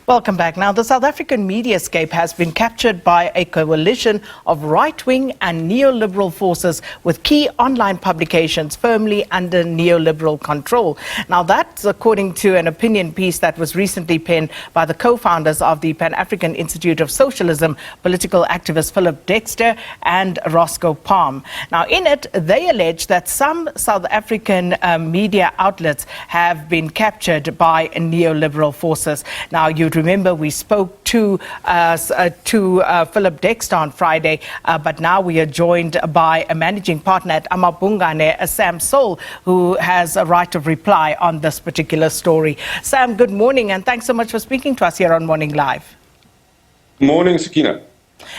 Welcome back. Now, the South African mediascape has been captured by a coalition of right-wing and neoliberal forces with key online publications firmly under neoliberal control. Now, that's according to an opinion piece that was recently penned by the co-founders of the Pan-African Institute of Socialism, political activist Phillip Dexter and Roscoe Palm. Now, in it, they allege that some South African media outlets have been captured by neoliberal forces. Now, you'd remember we spoke to Phillip Dexter on Friday, but now we are joined by a managing partner at AmaBhungane, Sam Soul, who has a right of reply on this particular story. Sam, good morning, and thanks so much for speaking to us here on Morning Live. Good morning, Sakina.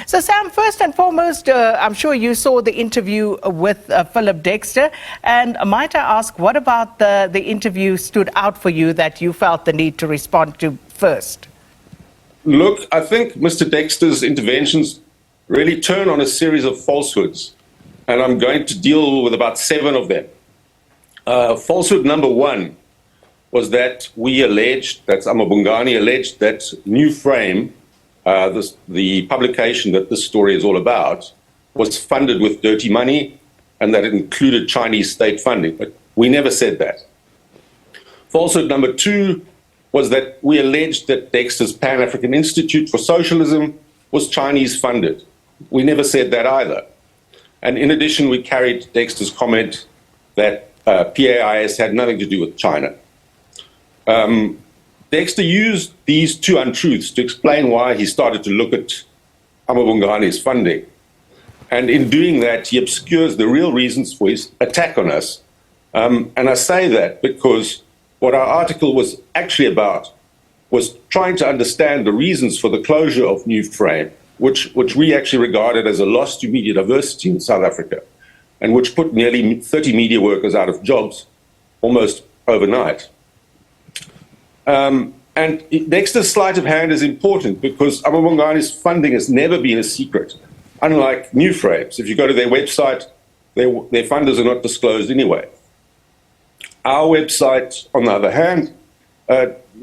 So, Sam, first and foremost, I'm sure you saw the interview with Phillip Dexter. And might I ask, what about the interview stood out for you that you felt the need to respond to first? Look, I think Mr. Dexter's interventions really turn on a series of falsehoods. And I'm going to deal with about 7 of them. Falsehood number 1 was that we alleged, that's AmaBhungane alleged, that New Frame, the publication that this story is all about, was funded with dirty money and that it included Chinese state funding. But we never said that. Falsehood number 2 was that we alleged that Dexter's Pan-African Institute for Socialism was Chinese funded. We never said that either. And in addition, we carried Dexter's comment that PAIS had nothing to do with China. Dexter used these 2 untruths to explain why he started to look at AmaBhungane's funding. And in doing that, he obscures the real reasons for his attack on us. And I say that because what our article was actually about was trying to understand the reasons for the closure of New Frame, which we actually regarded as a loss to media diversity in South Africa, and which put nearly 30 media workers out of jobs almost overnight. And Dexter's sleight of hand is important because AmaBhungane's funding has never been a secret, unlike New Frame's. If you go to their website, their funders are not disclosed anyway. Our website, on the other hand,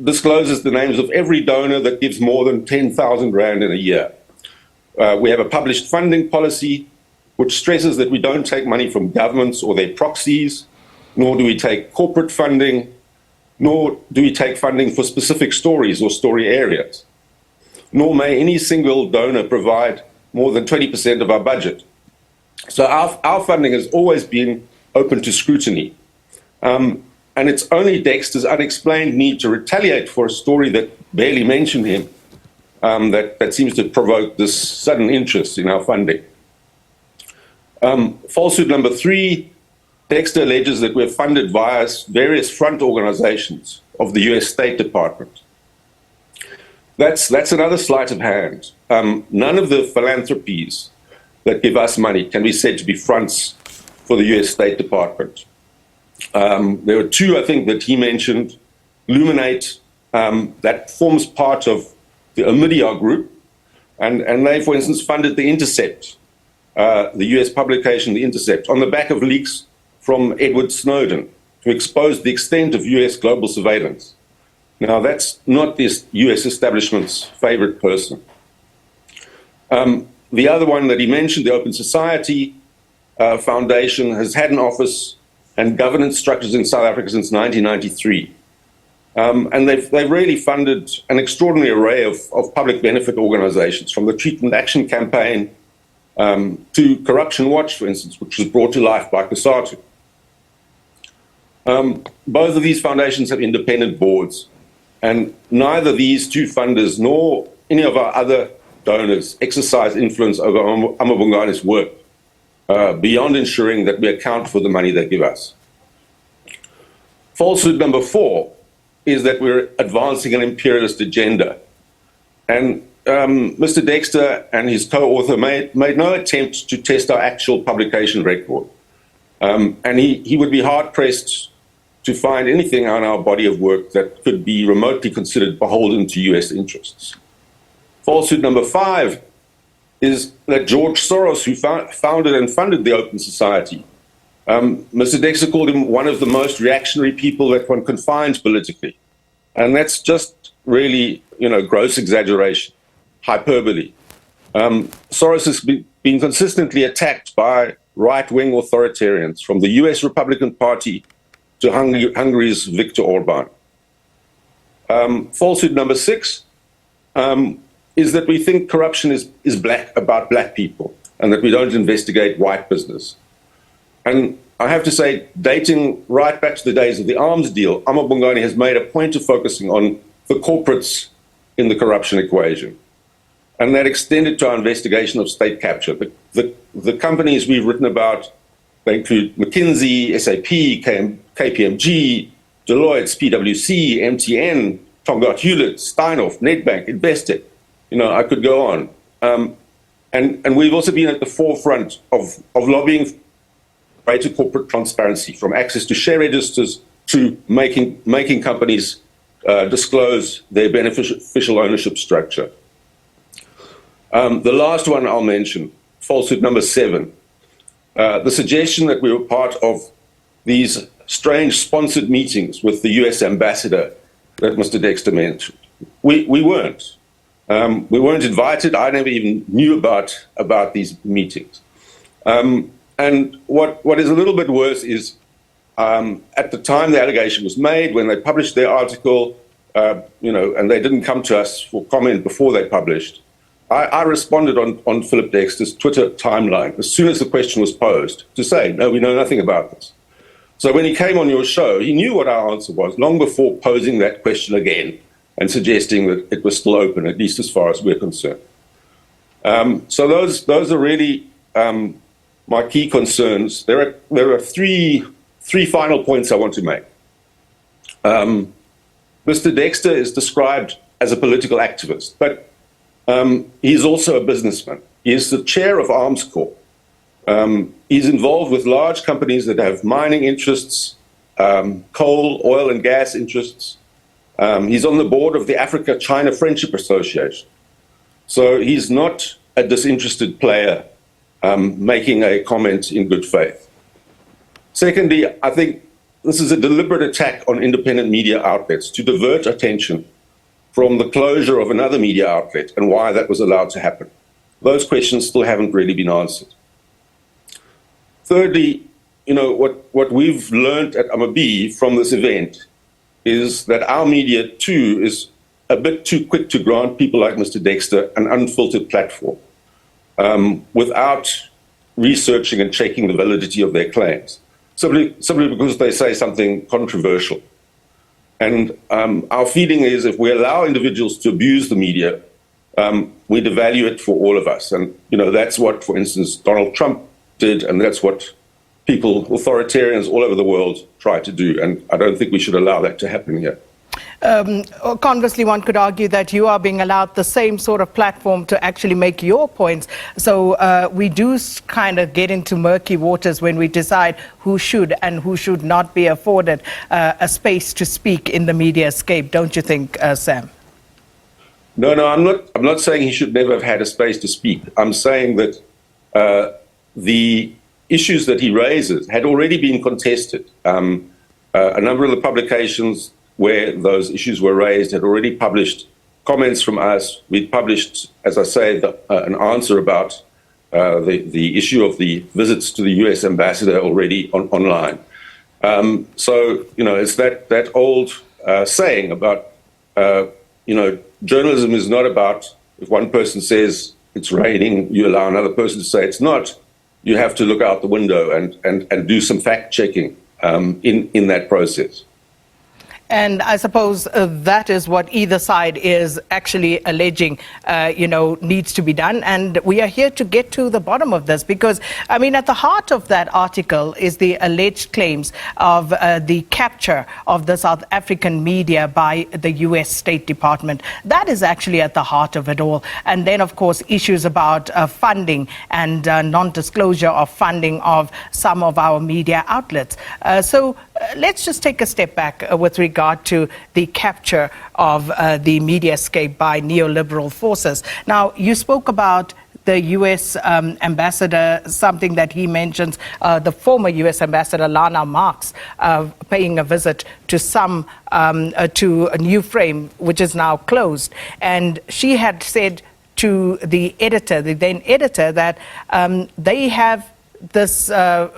discloses the names of every donor that gives more than 10,000 Rand in a year. We have a published funding policy which stresses that we don't take money from governments or their proxies, nor do we take corporate funding, nor do we take funding for specific stories or story areas, nor may any single donor provide more than 20% of our budget. So our funding has always been open to scrutiny. And it's only Dexter's unexplained need to retaliate for a story that barely mentioned him that seems to provoke this sudden interest in our funding. Falsehood number 3, Dexter alleges that we're funded via various front organizations of the US State Department. That's another sleight of hand. None of the philanthropies that give us money can be said to be fronts for the US State Department. There were 2, I think, that he mentioned. Luminate, that forms part of the Omidyar group, and they, for instance, funded The Intercept, the US publication The Intercept, on the back of leaks from Edward Snowden to expose the extent of US global surveillance. Now, that's not this US establishment's favorite person. The other one that he mentioned, the Open Society Foundation, has had an office and governance structures in South Africa since 1993. And they've really funded an extraordinary array of public benefit organizations, from the Treatment Action Campaign to Corruption Watch, for instance, which was brought to life by COSATU. Both of these foundations have independent boards, and neither these 2 funders nor any of our other donors exercise influence over AmaBhungane's work, beyond ensuring that we account for the money they give us. Falsehood number 4 is that we're advancing an imperialist agenda. And Mr. Dexter and his co-author made no attempt to test our actual publication record. And he would be hard-pressed to find anything on our body of work that could be remotely considered beholden to US interests. Falsehood number 5 is that George Soros, who founded and funded the Open Society, Mr. Dexter called him one of the most reactionary people that one can find politically. And that's just really, gross exaggeration, hyperbole. Soros has been consistently attacked by right-wing authoritarians, from the US Republican Party to Hungary's Viktor Orban. Falsehood number 6 is that we think corruption is about black people and that we don't investigate white business. And I have to say, dating right back to the days of the arms deal, AmaBhungane has made a point of focusing on the corporates in the corruption equation. And that extended to our investigation of state capture. The companies we've written about, they include McKinsey, SAP, KPMG, Deloitte, PwC, MTN, Tongaat Hewlett, Steinhoff, Nedbank, Investec. I could go on. And we've also been at the forefront of lobbying for greater corporate transparency, from access to share registers to making companies disclose their beneficial ownership structure. The last one I'll mention, falsehood number 7, the suggestion that we were part of these strange sponsored meetings with the US ambassador that Mr. Dexter mentioned. We weren't. We weren't invited. I never even knew about these meetings. And what is a little bit worse is, at the time the allegation was made, when they published their article, and they didn't come to us for comment before they published, I responded on Phillip Dexter's Twitter timeline as soon as the question was posed to say, no, we know nothing about this. So when he came on your show, he knew what our answer was long before posing that question again and suggesting that it was still open, at least as far as we're concerned. So those are really my key concerns. There are three final points I want to make. Mr. Dexter is described as a political activist, but he's also a businessman. He is the chair of Arms Corp. He's involved with large companies that have mining interests, coal, oil and gas interests. He's on the board of the Africa-China Friendship Association. So he's not a disinterested player making a comment in good faith. Secondly, I think this is a deliberate attack on independent media outlets to divert attention from the closure of another media outlet and why that was allowed to happen. Those questions still haven't really been answered. Thirdly, what we've learned at AmaB from this event is that our media too is a bit too quick to grant people like Mr. Dexter an unfiltered platform without researching and checking the validity of their claims, simply because they say something controversial. And our feeling is, if we allow individuals to abuse the media, we devalue it for all of us. And that's what, for instance, Donald Trump did, and that's what authoritarians all over the world try to do. And I don't think we should allow that to happen here. Conversely, one could argue that you are being allowed the same sort of platform to actually make your points. So we do kind of get into murky waters when we decide who should and who should not be afforded a space to speak in the mediascape, don't you think, Sam? No, I'm not saying he should never have had a space to speak. I'm saying that the issues that he raises had already been contested. A number of the publications where those issues were raised had already published comments from us. We published, as I say, an answer about the issue of the visits to the US ambassador already online. So, it's that old saying about, journalism is not about, if one person says it's raining, you allow another person to say it's not. You have to look out the window and do some fact checking in that process. And I suppose that is what either side is actually alleging, needs to be done. And we are here to get to the bottom of this because, at the heart of that article is the alleged claims of the capture of the South African media by the US State Department. That is actually at the heart of it all. And then, of course, issues about funding and non-disclosure of funding of some of our media outlets. So let's just take a step back with regard to the capture of the mediascape by neoliberal forces. Now, you spoke about the U.S. ambassador, something that he mentions, the former U.S. ambassador Lana Marks paying a visit to to a New Frame, which is now closed. And she had said to the editor, the then editor, that they have this a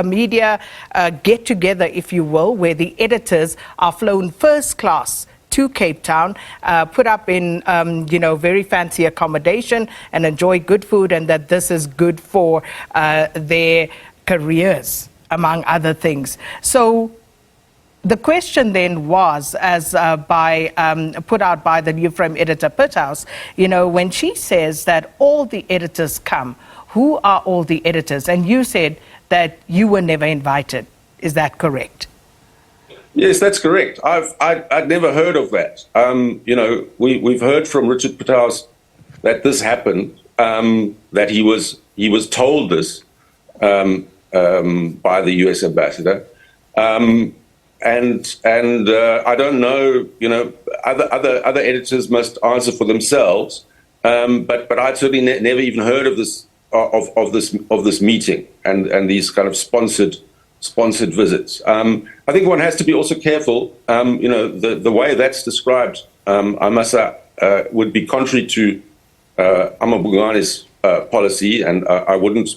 media get-together, if you will, where the editors are flown first class to Cape Town, put up in, very fancy accommodation and enjoy good food, and that this is good for their careers, among other things. So the question then was, as put out by the New Frame editor Pithouse, when she says that all the editors come, who are all the editors? And you said that you were never invited. Is that correct? Yes, that's correct. I'd never heard of that. We've heard from Richard Pithouse that this happened, that he was told this by the U.S. ambassador, and I don't know. Other editors must answer for themselves. But I'd certainly never even heard of this this meeting and these kind of sponsored visits. I think one has to be also careful. The way that's described, I must say, would be contrary to AmaBhungane's policy, and I wouldn't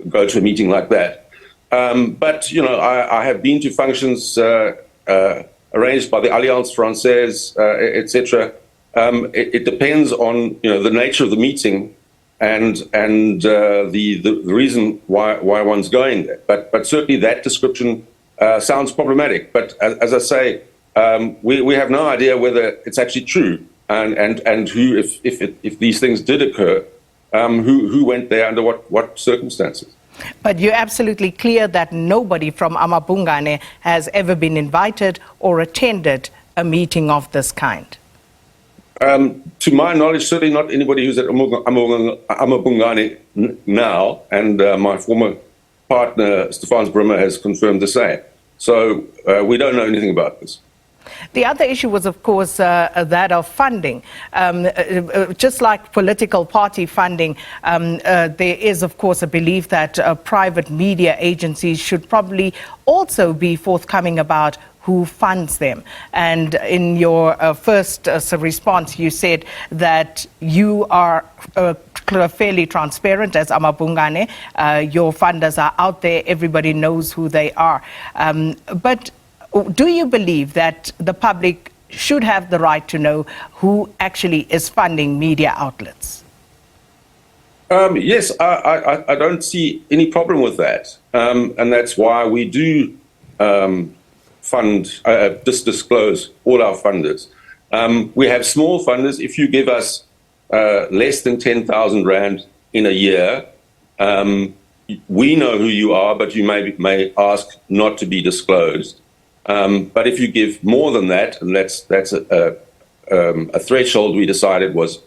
go to a meeting like that. But I have been to functions arranged by the Alliance Française, etc. It depends on the nature of the meeting and the reason why one's going there. But certainly that description sounds problematic. But as I say, we have no idea whether it's actually true, and who, if these things did occur, who went there under what circumstances. But you're absolutely clear that nobody from AmaBhungane has ever been invited or attended a meeting of this kind. To my knowledge, certainly not anybody who's at AmaBhungane now, and my former partner, Stefans Brimmer, has confirmed the same. So we don't know anything about this. The other issue was, of course, that of funding. Just like political party funding, there is, of course, a belief that private media agencies should probably also be forthcoming about who funds them. And in your first response, you said that you are fairly transparent as AmaBhungane. Your funders are out there. Everybody knows who they are. But do you believe that the public should have the right to know who actually is funding media outlets? Yes, I don't see any problem with that. And that's why we do disclose all our funders. We have small funders. If you give us less than 10,000 Rand in a year, we know who you are, but you may ask not to be disclosed. But if you give more than that, and that's a threshold we decided was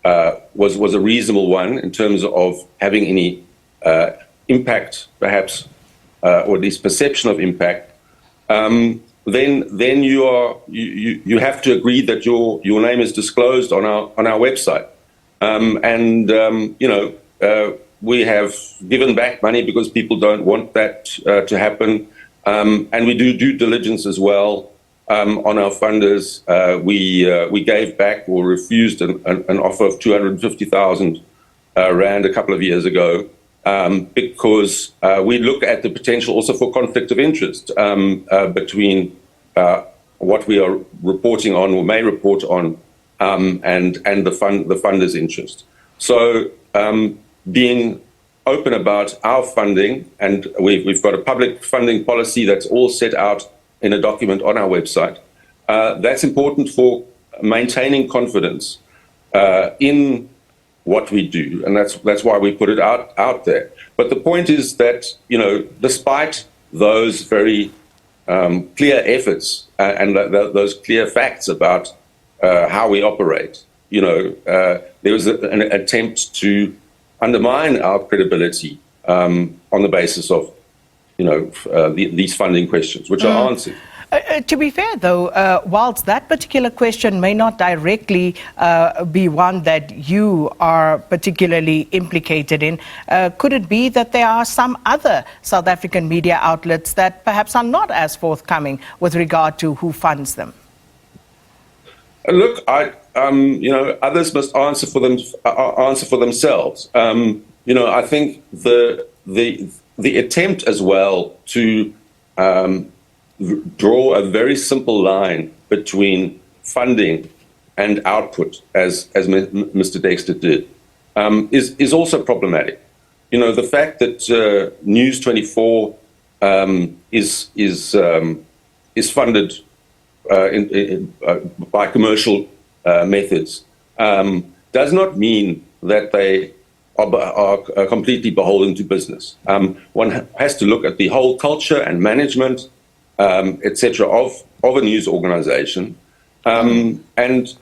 a reasonable one in terms of having any impact, perhaps, or at least perception of impact, then you have to agree that your name is disclosed on our website. We have given back money because people don't want that to happen. And we do due diligence as well on our funders. We gave back or refused an offer of 250,000 Rand a couple of years ago because we look at the potential also for conflict of interest between what we are reporting on or may report on and the funder's interest. So being open about our funding, and we've got a public funding policy that's all set out in a document on our website. That's important for maintaining confidence in what we do, and that's why we put it out there. But the point is that despite those very clear efforts and those clear facts about how we operate, there was an attempt to undermine our credibility on the basis of these funding questions, which are answered. To be fair, though, whilst that particular question may not directly be one that you are particularly implicated in, could it be that there are some other South African media outlets that perhaps are not as forthcoming with regard to who funds them? Look, others must answer for themselves. I think the attempt as well to draw a very simple line between funding and output, as Mr. Dexter did, is also problematic. The fact that News 24 is funded by commercial methods does not mean that they are completely beholden to business. One has to look at the whole culture and management, etc., of a news organization, and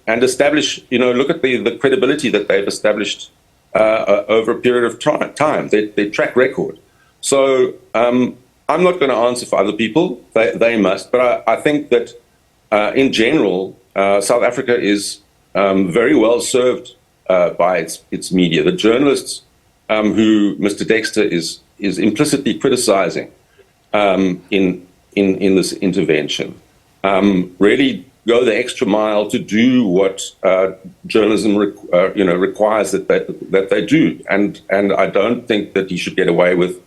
establish, look at the credibility that they've established over a period of time, their track record. So I'm not going to answer for other people; they must. But I think that in general, South Africa is very well served by its media. The journalists who Mr. Dexter is implicitly criticizing in this intervention really go the extra mile to do what journalism requires that they do, and I don't think that he should get away with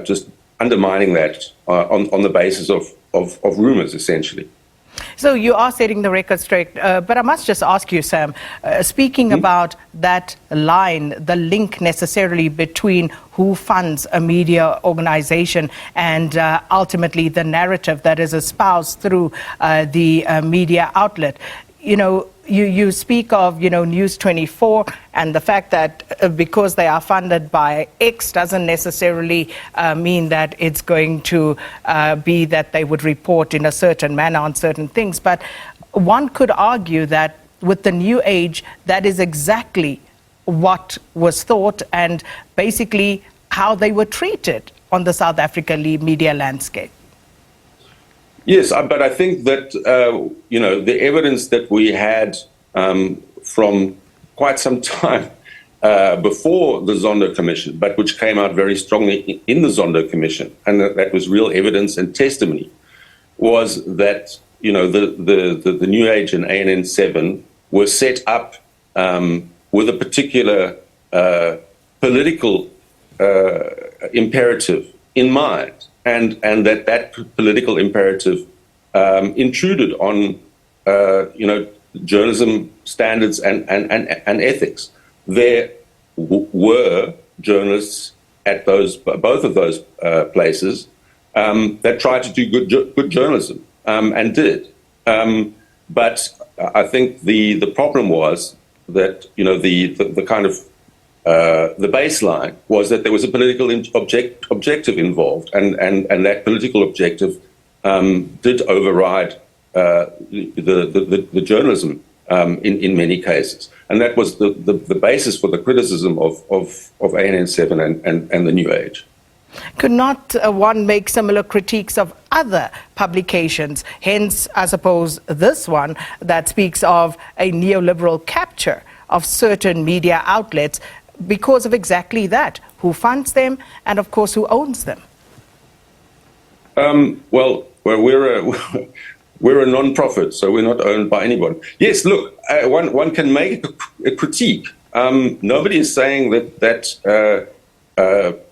just undermining that on the basis of rumors, essentially. So you are setting the record straight, but I must just ask you, Sam, speaking about that line, the link necessarily between who funds a media organization and ultimately the narrative that is espoused through the media outlet. You speak of, News 24 and the fact that because they are funded by X doesn't necessarily mean that it's going to be that they would report in a certain manner on certain things. But one could argue that with the new age, that is exactly what was thought and basically how they were treated on the South African media landscape. Yes, but I think that, the evidence that we had from quite some time before the Zondo Commission, but which came out very strongly in the Zondo Commission, and that was real evidence and testimony, was that, the New Age and ANN7 were set up with a particular political imperative in mind. And that political imperative intruded on, journalism standards and ethics. There were journalists at both of those places that tried to do good journalism and did. But I think the problem was that the kind of the baseline was that there was a political objective involved, and that political objective did override the journalism in many cases, and that was the basis for the criticism of ANN7 and the New Age. Could not one make similar critiques of other publications? Hence, I suppose, this one that speaks of a neoliberal capture of certain media outlets because of exactly that, who funds them and, of course, who owns them. Well, we're a non-profit, so we're not owned by anyone. Yes, look, one can make a critique. Nobody is saying that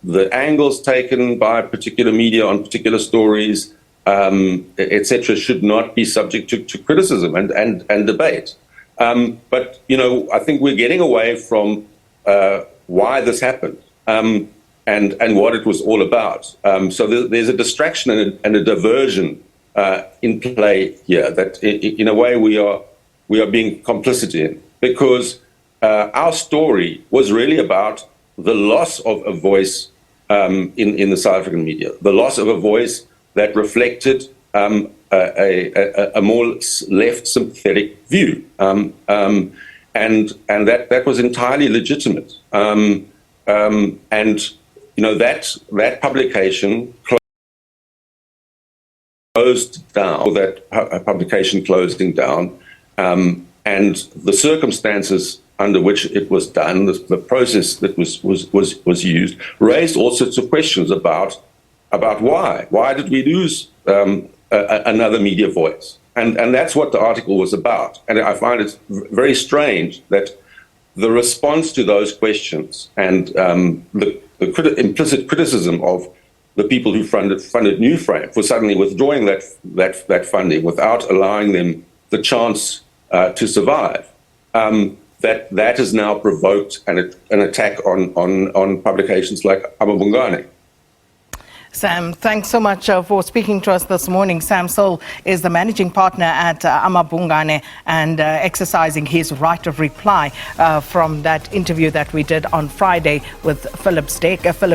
the angles taken by particular media on particular stories, etc., should not be subject to criticism and debate. But I think we're getting away from why this happened and what it was all about. So there's a distraction and a diversion in play here that, in a way, we are being complicit in, because our story was really about the loss of a voice in the South African media, the loss of a voice that reflected a more left sympathetic view, and that was entirely legitimate. And that publication closed down, or that publication closing down, and the circumstances under which it was done, the process that was used, raised all sorts of questions about why. Why did we lose another media voice? And that's what the article was about. And I find it very strange that the response to those questions and the implicit criticism of the people who funded New Frame for suddenly withdrawing that funding without allowing them the chance to survive, that has now provoked an attack on publications like AmaBhungane. Sam, thanks so much for speaking to us this morning. Sam Soul is the managing partner at AmaBhungane and exercising his right of reply from that interview that we did on Friday with Phillip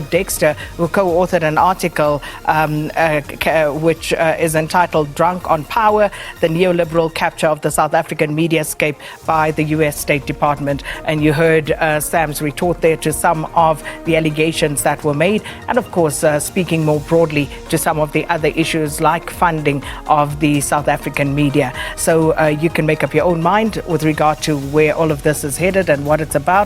Dexter, who co-authored an article which is entitled "Drunk on Power, the Neoliberal Capture of the South African Mediascape by the US State Department." And you heard Sam's retort there to some of the allegations that were made, and of course speaking more broadly to some of the other issues like funding of the South African media. So you can make up your own mind with regard to where all of this is headed and what it's about.